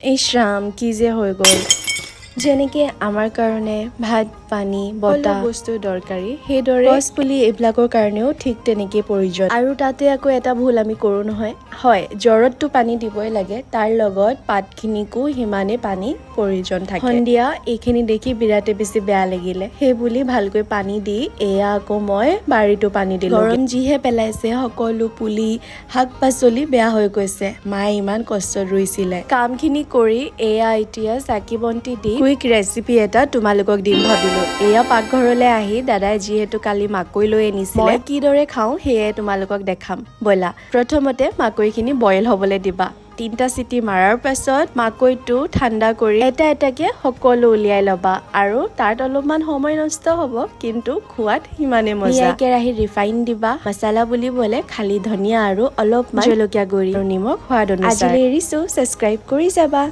ইছৰাম কি যে হৈ গ'ল যেনেকে আমাৰ কাৰণে ভাত পানী বতা বস্তু দৰকাৰী সেইদৰে গছ পুলি এইবিলাকৰ কাৰণেও ঠিক তেনেকে প্ৰয়োজন আৰু তাতে আকৌ এটা ভুল আমি কৰো নহয় হয় জ্বৰতটো পানী দিবই লাগে তাৰ লগত পাতখিনিকো সিমানে পানী প্ৰয়োজন থাকে সন্ধিয়া এইখিনি দেখি বিৰাটে বেছি বেয়া লাগিলে সেই বুলি ভালকৈ পানী দি এয়া আকৌ মই বাৰীটো পানী দিলো গৰম যিহে পেলাইছে সকলো পুলি শাক পাচলি বেয়া হৈ গৈছে মায়ে ইমান কষ্টত ৰুইছিলে কামখিনি কৰি এয়া এতিয়া চাকি বন্তি দি কুইক ৰেচিপি এটা তোমালোকক দিম ভাবিলো এয়া পাকঘৰলৈ আহি দাদাই যিহেতু কালি মাকৈ লৈ আনিছিলে মই কিদৰে খাওঁ সেয়ে তোমালোকক দেখাম বলা প্ৰথমতে মাকৈখিনি বইল হ'বলৈ দিবা 3টা চিটি মাৰাৰ পাছত মাকৈটো ঠাণ্ডা কৰি এটা এটাকে সকলো উলিয়াই লবা আৰু তাত অলপমান সময় নষ্ট হ'ব কিন্তু খোৱাত সিমানে মজা কেৰাহীত ৰিফাইন দিবা মছলা বুলিবলে খালি ধনিয়া আৰু অলপমান জলকীয়া গুৰি আৰু নিমখ সোৱাদ অনুযায়ী আজিলৈ এৰিছো সাবস্ক্ৰাইব কৰি যাবা